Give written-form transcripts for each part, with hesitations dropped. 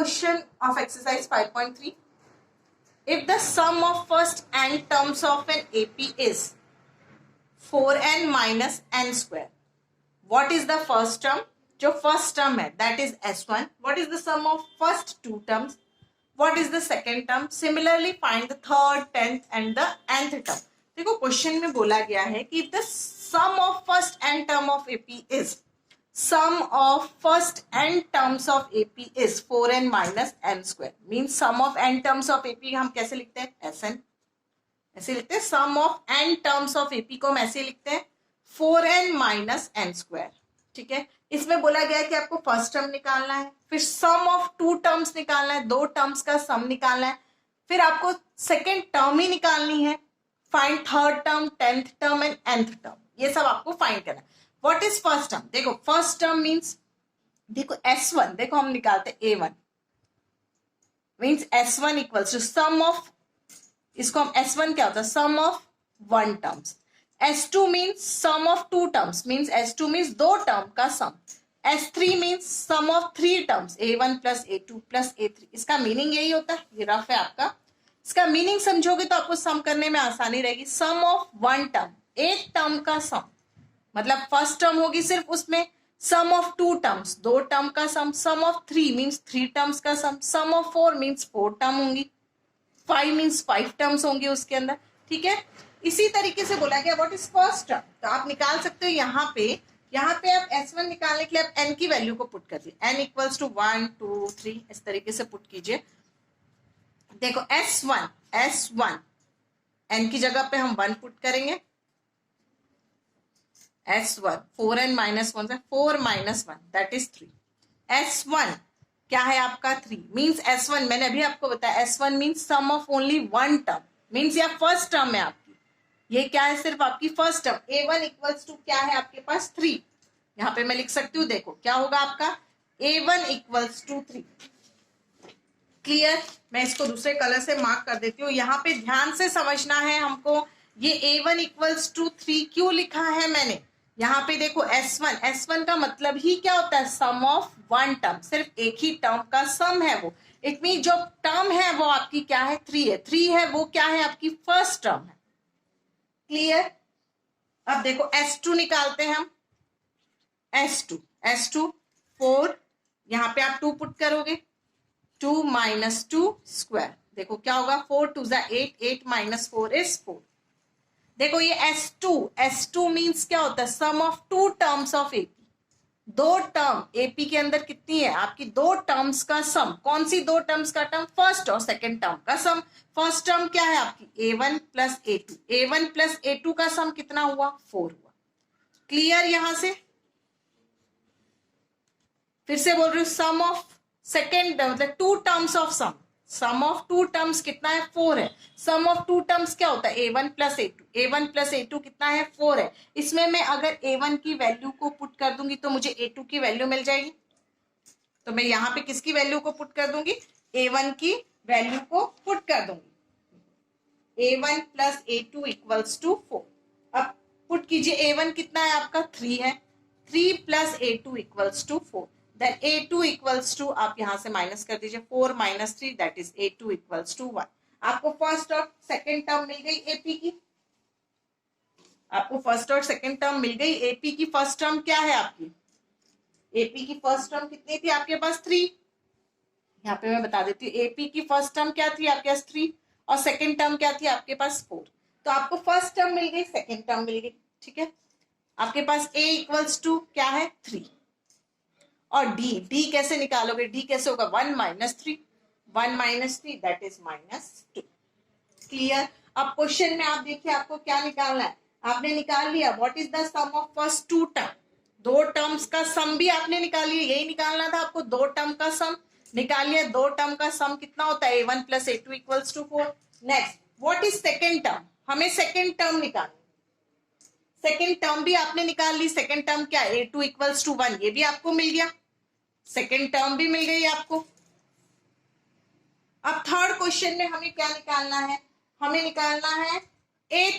question of exercise 5.3. If the sum of first n terms of an AP is 4n minus n square, what is the first term? जो first term है that is S1. What is the sum of first two terms? What is the second term? Similarly, find the third, 10th and the nth term. देखो question में बोला गया है कि if the sum of first n term of AP is sum of first n terms of AP is 4n minus n square. Means sum of n terms of AP हम कैसे लिखते हैं? Sn. ऐसे लिखते हैं sum of n terms of AP को हम ऐसे लिखते हैं 4n minus n square. ठीक है, इसमें बोला गया है कि आपको फर्स्ट टर्म निकालना है, फिर सम ऑफ टू टर्म्स निकालना है, दो टर्म्स का सम निकालना है, फिर आपको सेकेंड टर्म ही निकालनी है, find third term, 10th term and nth term, ये सब आपको फाइंड करना है. What is first term? देखो फर्स्ट टर्म मींस, देखो S1, देखो हम निकालते A1 means S1 equals to sum of, इसको हम S1 क्या होता है? Sum of one terms. S2 means sum of two terms, means S2 means दो टर्म का sum. S3 means sum of three terms, A1 plus A2 plus A3. इसका meaning यही होता है. ये रफ है आपका, इसका मीनिंग समझोगे तो आपको सम करने में आसानी रहेगी. सम ऑफ वन टर्म, एक टर्म का सम, मतलब फर्स्ट टर्म होगी सिर्फ उसमें. सम ऑफ टू टर्म्स, दो टर्म का sum. Sum of three means three terms का sum. Sum of four means four term होंगी. 5 मीन्स 5 टर्म्स होंगे उसके अंदर. ठीक है, इसी तरीके से बोला गया व्हाट इज फर्स्ट टर्म. तो आप निकाल सकते हो यहाँ पे आप S1 निकालने के लिए आप n की वैल्यू को पुट कर दिए. n इक्वल्स टू 1 2 3 इस तरीके से पुट कीजिए. देखो S1 n की जगह पे हम 1 पुट करेंगे. S1 4n माइनस 1 से 4 माइनस 1 दैट इज 3. S1 क्या है आपका? 3. मीन्स S1 मैंने अभी आपको बताया S1 means sum of only one term, means यह फर्स्ट टर्म है आपकी. ये क्या है? सिर्फ आपकी first term. A1 equals to क्या है आपके पास? 3. यहाँ पे मैं लिख सकती हूँ, देखो क्या होगा आपका? A1 equals to 3. क्लियर? मैं इसको दूसरे कलर से मार्क कर देती हूँ. यहाँ पे ध्यान से समझना है हमको. ये A1 इक्वल्स टू 3 क्यों लिखा है मैंने? यहाँ पे देखो S1 का मतलब ही क्या होता है? सम ऑफ वन टर्म, सिर्फ एक ही टर्म का सम है वो. इट मीन जो टर्म है वो आपकी क्या है? 3 है. 3 है वो क्या है? आपकी फर्स्ट टर्म है. क्लियर? अब देखो S2 निकालते हैं हम. S2 4, यहां पे आप 2 पुट करोगे. 2 माइनस 2 स्क्वायर, देखो क्या होगा? 4 2 जा 8, 8 माइनस 4 इज 4. देखो ये S2 मीन्स क्या होता है? Sum of two terms of AP. दो टर्म AP के अंदर कितनी है आपकी? दो टर्म्स का सम. कौन सी दो टर्म्स का टर्म? फर्स्ट और सेकंड टर्म का सम. फर्स्ट टर्म क्या है आपकी? A1 plus A2. A1 plus A2 का सम कितना हुआ? 4 हुआ. क्लियर? यहां से फिर से बोल रही हूं, सम ऑफ सेकेंड मतलब two terms of sum. Sum of two terms कितना है? 4 है. सम ऑफ टू टर्म्स क्या होता है? A1 plus A2. A1 plus A2 कितना है? 4 है. इसमें मैं अगर A1 की वैल्यू को पुट कर दूंगी तो मुझे A2 की वैल्यू मिल जाएगी. तो मैं यहाँ पे किसकी वैल्यू को पुट कर दूंगी? A1 की वैल्यू को पुट कर दूंगी. A1 plus A2 equals to 4. अब पुट कीजिए. A1 कितना है आपका? 3 है. 3 plus A2 equals to 4. Then A2 equals to, आप यहां से माइनस कर दीजिए. 4 minus 3 that is A2 equals to 1. आपको फर्स्ट और सेकेंड टर्म मिल गई AP की. आपको फर्स्ट और सेकेंड टर्म मिल गई. AP की फर्स्ट टर्म क्या है आपकी? AP की फर्स्ट टर्म कितनी थी आपके पास? 3. यहाँ पे मैं बता देती हूँ. AP की फर्स्ट टर्म क्या थी आपके पास? 3. और सेकेंड टर्म क्या थी आपके पास? 4. तो आपको फर्स्ट टर्म मिल गई, सेकेंड टर्म मिल गई. ठीक है, आपके पास A इक्वल्स टू क्या है? 3. और D कैसे निकालोगे? D कैसे होगा? 1 minus 3. 1 minus 3 that is minus 2. Clear? अब क्वेश्चन में आप देखिए आपको क्या निकालना है. आपने निकाल लिया what is the sum of first two term. दो टर्म्स का सम भी आपने निकाल लिया. यही निकालना था आपको. दो टर्म का सम निकाल लिया. दो टर्म का सम कितना होता है? A1 plus A2 equals to 4. Next what is second term? हमें सेकेंड टर्म निकालना. सेकेंड टर्म भी आपने निकाल ली. सेकेंड टर्म क्या? A2 equals to 1. ये भी आपको मिल गया. सेकेंड टर्म भी मिल गई आपको. अब थर्ड क्वेश्चन में हमें क्या निकालना है? हमें निकालना है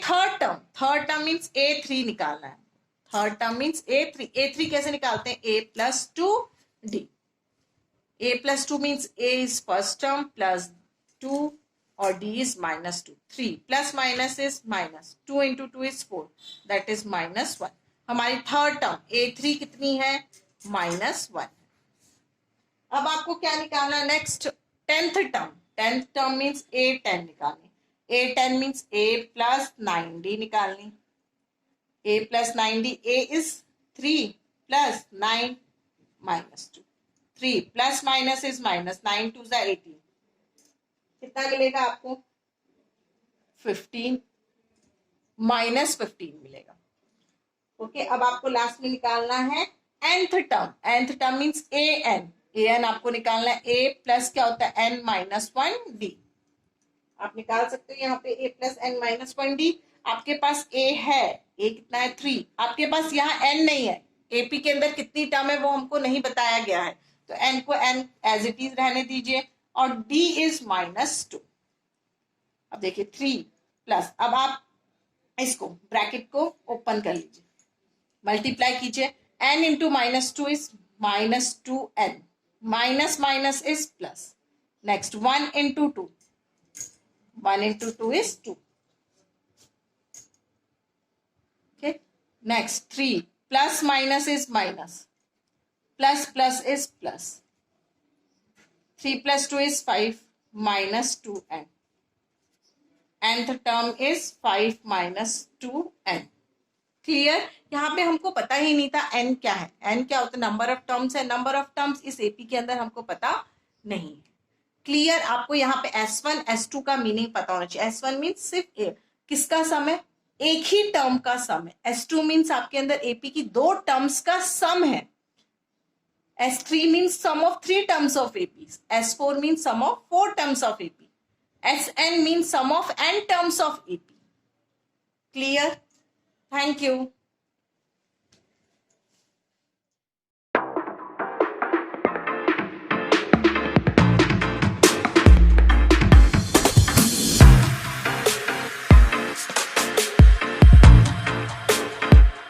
third term. Third term means A3 निकालना है. Third term means A3. A3 कैसे निकालते हैं? A plus 2D. a plus 2 means a is first term plus 2 और d is minus 2. 3 plus minus is minus. 2 into 2 is 4. That is minus 1. हमारी third term a3 कितनी है? minus 1. अब आपको क्या निकालना है? Next tenth term. Tenth term means a10 निकालनी. a10 means a plus 9d निकालनी. a plus 9d. a is 3 plus 9 minus 2. 3 plus minus is minus. 9 2 is 18. कितना मिलेगा आपको? 15 minus 15 मिलेगा. ओके, अब आपको लास्ट में निकालना है nth term. nth term means an आपको निकालना है. a प्लस क्या होता है? n minus 1d. आप निकाल सकते हो यहाँ पे a plus n minus 1d. आपके पास a है. a कितना है? 3. आपके पास यहाँ n नहीं है. AP के अंदर कितनी टर्म है वो हमको नहीं बताया गया है, तो n को n एज इट इज रहने दीजिए और d इज -2. अब देखिए 3 प्लस, अब आप इसको ब्रैकेट को ओपन कर लीजिए, मल्टीप्लाई कीजिए. n into -2 is -2n. Minus minus is plus. Next 1 into 2. 1 into 2 is 2. Okay, next 3 plus minus is minus. Plus plus is plus. 3 plus 2 is 5 minus 2n. nth term is 5 minus 2n. Clear? यहाँ पे हमको पता ही नहीं था n क्या है. n क्या होता है? नंबर ऑफ टर्म्स है. नंबर ऑफ टर्म्स इस एपी के अंदर हमको पता नहीं है. क्लियर? आपको यहाँ पे S1 S2 का मीनिंग पता होना चाहिए. S1 मीन्स सिर्फ किसका सम है? एक ही टर्म का सम है. S2 मीन्स आपके अंदर एपी की 2 टर्म्स का सम है. S3 means sum of 3 terms of APs. S4 means sum of 4 terms of AP. Sn means sum of n terms of AP. Clear? Thank you.